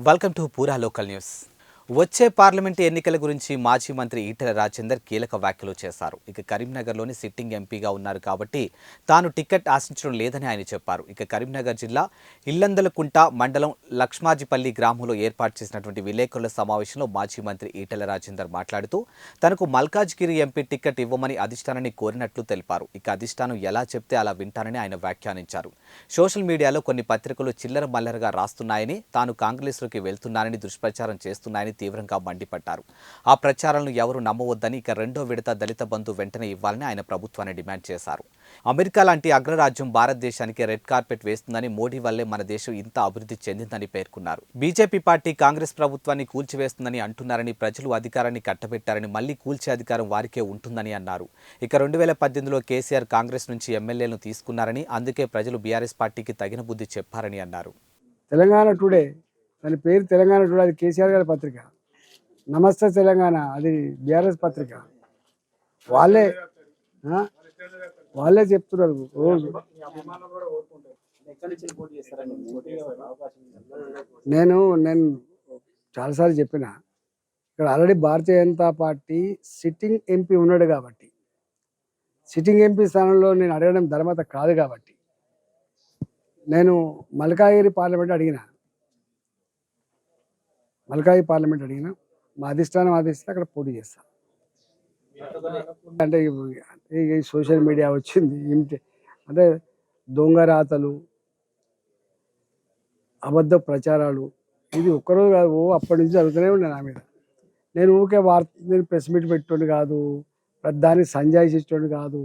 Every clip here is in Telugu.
వెల్కమ్ టు పూరా లోకల్ న్యూస్. వచ్చే పార్లమెంటు ఎన్నికల గురించి మాజీ మంత్రి ఈటెల రాజేందర్ కీలక వ్యాఖ్యలు చేశారు. ఇక కరీంనగర్లోని సిట్టింగ్ ఎంపీగా ఉన్నారు కాబట్టి తాను టికెట్ ఆశించడం లేదని ఆయన చెప్పారు. ఇక కరీంనగర్ జిల్లా ఇల్లందలకుంట మండలం లక్ష్మాజిపల్లి గ్రామంలో ఏర్పాటు చేసినటువంటి విలేకరుల సమావేశంలో మాజీ మంత్రి ఈటెల రాజేందర్ మాట్లాడుతూ తనకు మల్కాజ్గిరి ఎంపీ టికెట్ ఇవ్వమని అధిష్టానాన్ని కోరినట్లు తెలిపారు. ఇక అధిష్టానం ఎలా చెప్తే అలా వింటానని ఆయన వ్యాఖ్యానించారు. సోషల్ మీడియాలో కొన్ని పత్రికలు చిల్లర మల్లరగా రాస్తున్నాయని, తాను కాంగ్రెస్లోకి వెళ్తున్నానని దుష్ప్రచారం చేస్తున్నాయని తీవ్రంగా మండిపడ్డారు. ఆ ప్రచారాలను ఎవరు నమ్మవద్దని, ఇక రెండో విడత దళిత బంధు వెంటనే ఇవ్వాలని ఆయన ప్రభుత్వాన్ని డిమాండ్ చేశారు. అమెరికా లాంటి అగ్రరాజ్యం భారతదేశానికి రెడ్ కార్పెట్ వేస్తుందని, మోడీ వల్లే మన దేశం ఇంత అభివృద్ధి చెందిందని పేర్కొన్నారు. బీజేపీ పార్టీ కాంగ్రెస్ ప్రభుత్వాన్ని కూల్చివేస్తుందని అంటున్నారని, ప్రజలు అధికారాన్ని కట్టబెట్టారని, మళ్లీ కూల్చే అధికారం వారికే ఉంటుందని అన్నారు. ఇక 2018లో కేసీఆర్ కాంగ్రెస్ నుంచి ఎమ్మెల్యేలను తీసుకున్నారని, అందుకే ప్రజలు బీఆర్ఎస్ పార్టీకి తగిన బుద్ధి చెప్పారని అన్నారు. తెలంగాణ టుడే, దాని పేరు తెలంగాణ టుడే, అది కేసీఆర్ గారి పత్రిక. నమస్తే తెలంగాణ, అది బీఆర్ఎస్ పత్రిక. వాళ్ళే చెప్తున్నారు రోజు. నేను చాలాసార్లు చెప్పిన, ఇక్కడ already Bharatiya Janata party sitting MP ఉన్నాడు కాబట్టి, సిట్టింగ్ ఎంపీ స్థానంలో నేను అడగడం ధర్మత కాదు కాబట్టి, నేను మల్కాజ్గిరి పార్లమెంట్ అడిగిన, మా అధిష్టానం ఆదేశిస్తే అక్కడ పోటీ చేస్తాను. అంటే ఈ సోషల్ మీడియా వచ్చింది, అంటే దొంగ రాతలు, అబద్ధ ప్రచారాలు, ఇది ఒక్కరోజు కాదు, అప్పటి నుంచి జరుగుతూనే ఉన్నాయి నా మీద. నేను ఊరికే నేను ప్రెస్ మీట్ పెట్టినోడు కాదు, ప్రధానికి సంజాయిషి ఇచ్చేవాడు కాదు,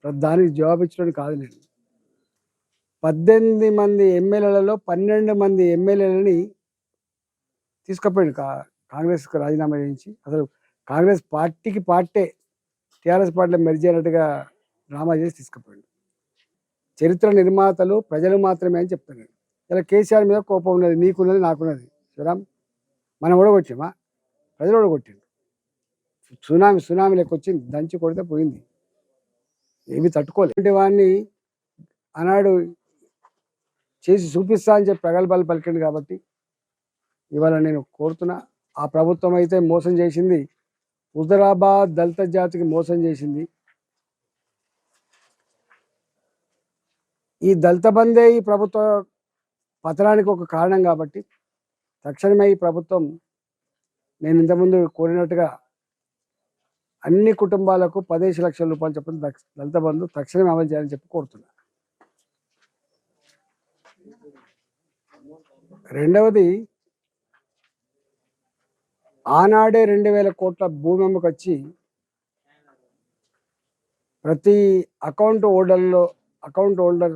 ప్రధానికి జవాబు ఇచ్చేవాడు కాదు. నేను 18 మంది ఎమ్మెల్యేలలో 12 మంది ఎమ్మెల్యేలని తీసుకుపోయాడు కాంగ్రెస్కి రాజీనామా చేయించి. అసలు కాంగ్రెస్ పార్టీకి పార్టీ టీఆర్ఎస్ పార్టీలో మెర్జ్ అయినట్టుగా డ్రామా చేసి తీసుకుపోయాడు. చరిత్ర నిర్మాతలు ప్రజలు మాత్రమే అని చెప్తాను. ఇలా కేసీఆర్ మీద కోపం ఉన్నది, నీకున్నది, నాకున్నది. శివరామ్, మనం ఓడగొట్టామా? ప్రజలు ఓడగొట్టిండు. సునామీ లెక్క వచ్చింది, దంచి కొడితే పోయింది, ఏమి తట్టుకోలేదు. వాడిని ఆనాడు చేసి చూపిస్తా అని చెప్పి ప్రగల్భాలు పలికిండు కాబట్టి ఇవాళ నేను కోరుతున్నా, ఆ ప్రభుత్వం అయితే మోసం చేసింది, హుజరాబాద్ దళిత జాతికి మోసం చేసింది. ఈ దళిత బందే ఈ ప్రభుత్వ పతనానికి ఒక కారణం కాబట్టి తక్షణమే ఈ ప్రభుత్వం, నేను ఇంతకుముందు కోరినట్టుగా అన్ని కుటుంబాలకు 15 లక్షల రూపాయలు చెప్పిన దళిత బంధు తక్షణమే అమలు చేయాలని చెప్పి కోరుతున్నా. రెండవది, ఆనాడే 2000 కోట్ల భూమి అమ్మకొచ్చి ప్రతి అకౌంట్ హోల్డర్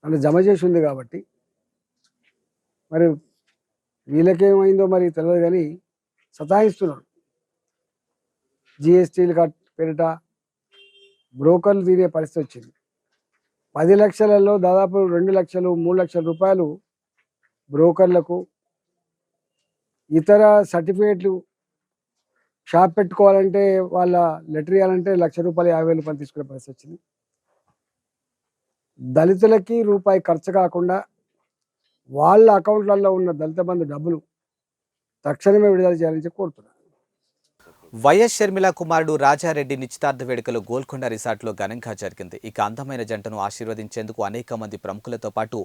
అలా జమ చేసి ఉంది కాబట్టి, మరి వీళ్ళకేమైందో మరి తెలియదు కానీ సతాయిస్తున్నారు. జిఎస్టీలు పేరిట బ్రోకర్లు తీరే పరిస్థితి వచ్చింది. 10 లక్షలలో దాదాపు 2 లక్షలు 3 లక్షల రూపాయలు బ్రోకర్లకు, ఇతర సర్టిఫికేట్లు షాప్ పెట్టుకోవాలంటే వాళ్ళ లెటర్ ఇవ్వాలంటే ₹1,00,000 ₹50,000 తీసుకునే పరిస్థితి వచ్చింది. దళితులకి రూపాయి ఖర్చు కాకుండా వాళ్ళ అకౌంట్లలో ఉన్న దళిత బంధు డబ్బులు తక్షణమే విడుదల చేయాలని కోరుతున్నాను. వైఎస్ షర్మిల కుమారుడు రాజారెడ్డి నిశ్చితార్థ వేడుకలు గోల్కొండ రిసార్ట్లో ఘనంగా జరిగింది. ఇక అందమైన జంటను ఆశీర్వదించేందుకు అనేక మంది ప్రముఖులతో పాటు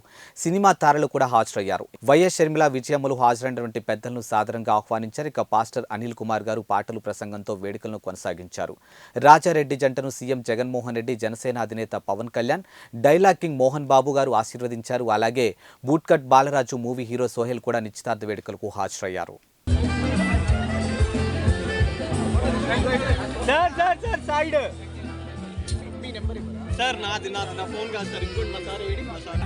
సినిమా తారలు కూడా హాజరయ్యారు. వైఎస్ షర్మిల విజయములు హాజరైనటువంటి పెద్దలను సాదరంగా ఆహ్వానించారు. ఇక పాస్టర్ అనిల్ కుమార్ గారు పాటలు ప్రసంగంతో వేడుకలను కొనసాగించారు. రాజారెడ్డి జంటను సీఎం జగన్మోహన్ రెడ్డి, జనసేన అధినేత పవన్ కళ్యాణ్, డైలాగ్ కింగ్ మోహన్ బాబు గారు ఆశీర్వదించారు. అలాగే bootcut Balaraju movie hero Sohel కూడా నిశ్చితార్థ వేడుకలకు హాజరయ్యారు. सर साइड सर ना फोन का सर इंकोट मसार वेडी मसार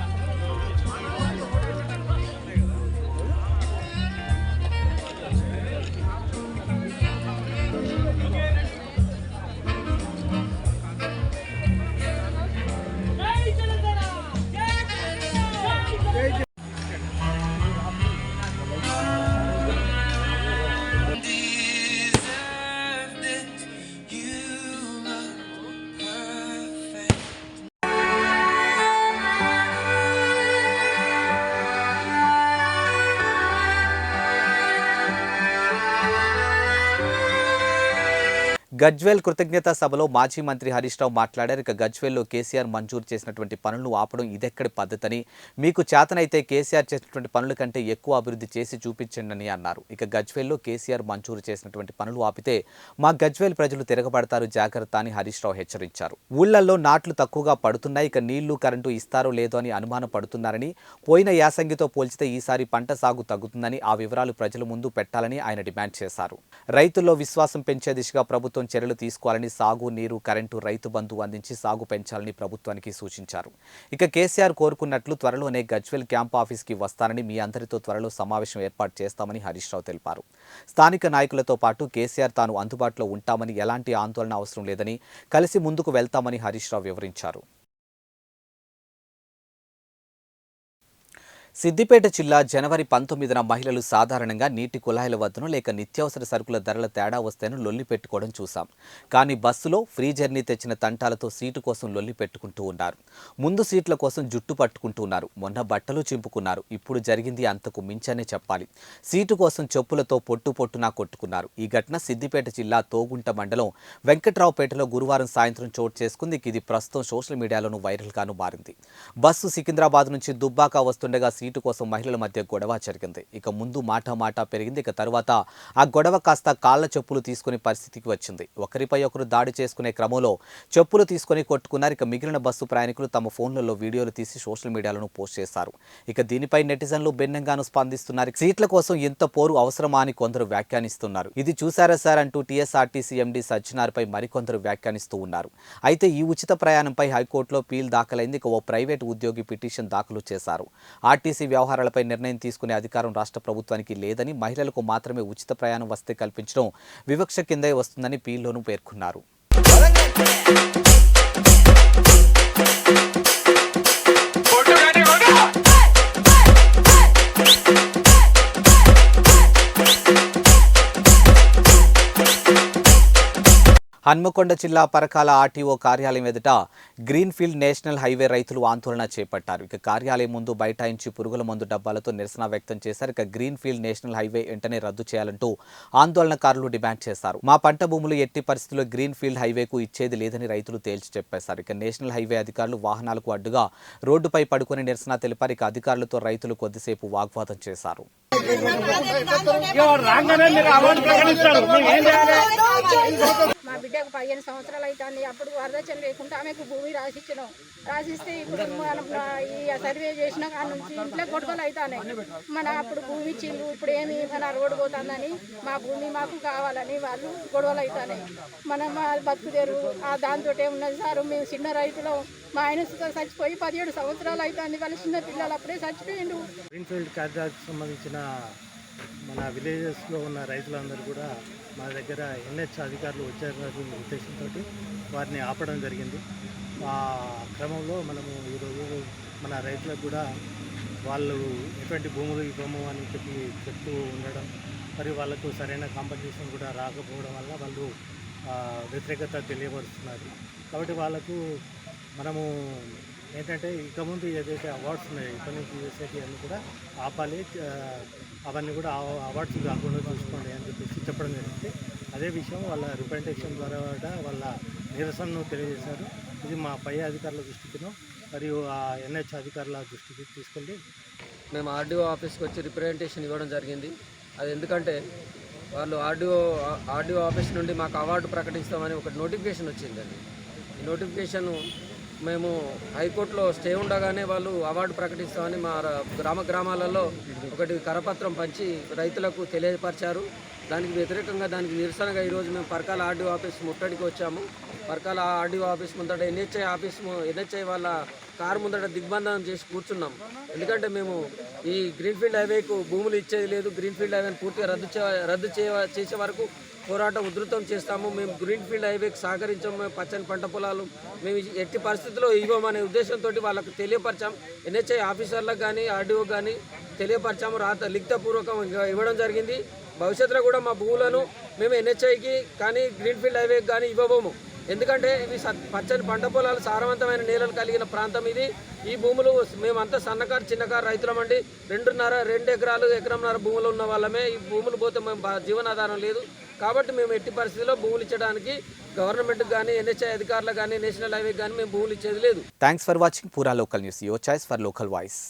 గజ్వేల్ కృతజ్ఞతా సభలో మాజీ మంత్రి హరీష్ రావు మాట్లాడారు. ఇక గజ్వేల్లో కేసీఆర్ మంజూరు చేసినటువంటి పనులను ఆపడం ఇదెక్కడి పద్ధతని, మీకు చేతనైతే కేసీఆర్ చేసినటువంటి పనుల కంటే ఎక్కువ అభివృద్ధి చేసి చూపించండి అని అన్నారు. ఇక గజ్వేల్లో కేసీఆర్ మంజూరు చేసినటువంటి పనులు ఆపితే మా గజ్వేల్ ప్రజలు తిరగబడతారు, జాగ్రత్త అని హరీష్ రావు హెచ్చరించారు. ఊళ్లలో నాట్లు తక్కువగా పడుతున్నాయి, ఇక నీళ్లు కరెంటు ఇస్తారో లేదో అని అనుమానం పడుతున్నారని, పోయిన యాసంగితో పోల్చితే ఈసారి పంట సాగు తగ్గుతుందని ఆ వివరాలు ప్రజల ముందు పెట్టాలని ఆయన డిమాండ్ చేశారు. రైతుల్లో విశ్వాసం పెంచే దిశగా ప్రభుత్వం చర్యలు తీసుకోవాలని, సాగు, నీరు, కరెంటు, రైతు బంధు అందించి సాగు పెంచాలని ప్రభుత్వానికి సూచించారు. ఇక కేసీఆర్ కోరుకున్నట్లు త్వరలోనే గజ్వేల్ క్యాంప్ ఆఫీస్కి వస్తానని, మీ అందరితో త్వరలో సమావేశం ఏర్పాటు చేస్తామని హరీష్ రావు తెలిపారు. స్థానిక నాయకులతో పాటు కేసీఆర్ తాను అందుబాటులో ఉంటామని, ఎలాంటి ఆందోళన అవసరం లేదని, కలిసి ముందుకు వెళ్తామని హరీష్ రావు వివరించారు. సిద్దిపేట జిల్లా జనవరి 19న మహిళలు సాధారణంగా నీటి కుళాయిల వద్దను లేక నిత్యావసర సరుకుల ధరల తేడా వస్తేను లొల్లి పెట్టుకోవడం చూసాం. కానీ బస్సులో ఫ్రీ జర్నీ తెచ్చిన తంటాలతో సీటు కోసం లొల్లి పెట్టుకుంటూ ఉన్నారు. ముందు సీట్ల కోసం జుట్టు పట్టుకుంటూ ఉన్నారు. మొన్న బట్టలు చింపుకున్నారు. ఇప్పుడు జరిగింది అంతకు మించనే చెప్పాలి. సీటు కోసం చెప్పులతో పొట్టునా కొట్టుకున్నారు. ఈ ఘటన సిద్దిపేట జిల్లా తోగుంట మండలం వెంకట్రావుపేటలో గురువారం సాయంత్రం చోటు చేసుకుంది. ఇది ప్రస్తుతం సోషల్ మీడియాలోనూ వైరల్గాను మారింది. బస్సు సికింద్రాబాద్ నుంచి దుబ్బాక వస్తుండగా సీటు కోసం మహిళల మధ్య గొడవ జరిగింది. ఇక ముందు మాట పెరిగింది. ఇక తర్వాత ఆ గొడవ కాస్త కాళ్ల చెప్పులు తీసుకునే పరిస్థితికి వచ్చింది. ఒకరిపై ఒకరు దాడి చేసుకునే క్రమంలో చెప్పులు తీసుకుని కొట్టుకున్నారు. ఇక మిగిలిన బస్సు ప్రయాణికులు తమ ఫోన్లలో వీడియోలు తీసి సోషల్ మీడియాలో పోస్ట్ చేశారు. ఇక దీనిపై నెటిజన్లు భిన్నంగాను స్పందిస్తున్నారు. సీట్ల కోసం ఎంత పోరు అవసరమా అని కొందరు వ్యాఖ్యానిస్తున్నారు. ఇది చూసారా సార్ అంటూ టీఎస్ఆర్టీసీ ఎండీ సజ్జనార్పై మరికొందరు వ్యాఖ్యానిస్తూ ఉన్నారు. అయితే ఈ ఉచిత ప్రయాణంపై హైకోర్టులో పీల్ దాఖలైంది. ఇక ఓ ప్రైవేటు ఉద్యోగి పిటిషన్ దాఖలు చేశారు. ఆర్టీసీ వ్యవహారాలపై నిర్ణయం తీసుకునే అధికారం రాష్ట్ర ప్రభుత్వానికి లేదని, మహిళలకు మాత్రమే ఉచిత ప్రయాణం వస్తే కల్పించడం వివక్ష కిందే వస్తుందని పీల్లోనూ పేర్కొన్నారు. హన్మకొండ జిల్లా పరకాల ఆర్టీఓ కార్యాలయం ఎదుట గ్రీన్ఫీల్డ్ నేషనల్ హైవే రైతులు ఆందోళన చేపట్టారు. ఇక కార్యాలయం ముందు బైఠాయించి పురుగుల మందు డబ్బాలతో నిరసన వ్యక్తం చేశారు. ఇక గ్రీన్ఫీల్డ్ నేషనల్ హైవే వెంటనే రద్దు చేయాలంటూ ఆందోళనకారులు డిమాండ్ చేశారు. మా పంట భూములు ఎట్టి పరిస్థితుల్లో గ్రీన్ఫీల్డ్ హైవేకు ఇచ్చేది లేదని రైతులు తేల్చి చెప్పేశారు. ఇక నేషనల్ హైవే అధికారులు వాహనాలకు అడ్డుగా రోడ్డుపై పడుకుని నిరసన తెలిపారు. ఇక అధికారులతో రైతులు కొద్దిసేపు వాగ్వాదం చేశారు. మా బిడ్డకు 15 సంవత్సరాలు అవుతుంది. అప్పుడు వరదక్షిణ లేకుండా ఆమెకు భూమి రాసిచ్చినాం. రాసిస్తే ఇప్పుడు మనం ఈ సర్వే చేసిన కాడ నుంచి ఇంట్లో గొడవలు అవుతాయి. మన అప్పుడు భూమి ఇచ్చిండ్రు, ఇప్పుడు ఏమి మన రోడ్డు పోతుందని మా భూమి మాకు కావాలని వాళ్ళు గొడవలు అవుతాయి. మనం బతుకుదేరు దాంతో ఉన్నది సార్. మేము చిన్న రైతులు, మా ఆయన చచ్చిపోయి 17 సంవత్సరాలు అవుతుంది. వాళ్ళ చిన్న పిల్లలు అప్పుడే చచ్చిపోయిండు. గ్రీన్ఫీల్డ్ కారిడార్కి సంబంధించిన మన విలేజెస్లో ఉన్న రైతులందరూ కూడా మా దగ్గర ఎన్హెచ్ అధికారులు వచ్చారనే ఉద్దేశంతో వారిని ఆపడం జరిగింది. ఆ క్రమంలో మనము ఈరోజు మన రైతులకు కూడా వాళ్ళు ఎటువంటి భూములు ఇవ్వము అని చెప్తూ ఉండడం, మరి వాళ్ళకు సరైన కాంపన్సేషన్ కూడా రాకపోవడం వల్ల వాళ్ళు వ్యతిరేకత తెలియపరుస్తున్నారు. కాబట్టి వాళ్ళకు మనము ఏంటంటే ఇక ముందు ఏదైతే అవార్డ్స్ ఉన్నాయో ఇక్కడి నుంచి చేసేటి అన్నీ కూడా ఆపాలి, అవన్నీ కూడా అవార్డ్స్ కాకుండా చూసుకోండి అని చెప్పేసి చెప్పడం జరిగింది. అదే విషయం వాళ్ళ రిప్రజెంటేషన్ ద్వారా వాళ్ళ నిరసనను తెలియజేశారు. ఇది మా పై అధికారుల దృష్టికిను మరియు ఆ ఎన్హెచ్ అధికారుల దృష్టికి తీసుకెళ్ళి మేము ఆర్డీఓ ఆఫీస్కి వచ్చి రిప్రజెంటేషన్ ఇవ్వడం జరిగింది. అది ఎందుకంటే వాళ్ళు ఆర్డీఓ ఆఫీస్ నుండి మాకు అవార్డు ప్రకటిస్తామని ఒక నోటిఫికేషన్ వచ్చిందండి. ఈ నోటిఫికేషన్ మేము హైకోర్టులో స్టే ఉండగానే వాళ్ళు అవార్డు ప్రకటిస్తామని మా గ్రామాలలో ఒకటి కరపత్రం పంచి రైతులకు తెలియపరిచారు. దానికి వ్యతిరేకంగా, దానికి నిరసనగా ఈరోజు మేము పరకాల ఆర్డీఓ ఆఫీస్ ముట్టడికి వచ్చాము. పరకాల ఆర్డీఓ ఆఫీస్ ముందట ఎన్హెచ్ఐ వాళ్ళ కారు ముందట దిగ్బంధనం చేసి కూర్చున్నాం. ఎందుకంటే మేము ఈ గ్రీన్ఫీల్డ్ హైవేకు భూములు ఇచ్చేది లేదు, గ్రీన్ఫీల్డ్ హైవేని పూర్తిగా రద్దు చేసే వరకు పోరాటం ఉధృతం చేస్తాము. మేము గ్రీన్ఫీల్డ్ హైవేకి సహకరించాము. మేము పచ్చని పంట పొలాలు మేము ఎట్టి పరిస్థితుల్లో ఇవ్వమనే ఉద్దేశంతో వాళ్ళకు తెలియపరిచాం. ఎన్హెచ్ఐ ఆఫీసర్లకు కానీ ఆర్డీఓ కానీ తెలియపరిచాము. లిఖితపూర్వకంగా ఇవ్వడం జరిగింది. భవిష్యత్తులో కూడా మా భూములను మేము ఎన్హెచ్ఐకి కానీ గ్రీన్ఫీల్డ్ హైవేకి కానీ ఇవ్వబోము. ఎందుకంటే ఇవి పచ్చని పంట పొలాలు, సారవంతమైన నేలలు కలిగిన ప్రాంతం ఇది. ఈ భూములు మేమంతా సన్నకారు చిన్నకారు రైతులమండి. 2 ఎకరాలు ఎకరంన్నర భూములు ఉన్న వాళ్ళమే. ఈ భూములు పోతే మేము జీవనాధారం లేదు. కాబట్టి మేము ఎట్టి పరిస్థితుల్లో భూములు ఇచ్చడానికి గవర్నమెంట్కి కానీ ఎన్హెచ్ఐ అధికారులకు కానీ నేషనల్ హైవే కానీ మేము భూములు ఇచ్చేది లేదు. థ్యాంక్స్ ఫర్ వాచింగ్ పూరా local news, your choice for local voice.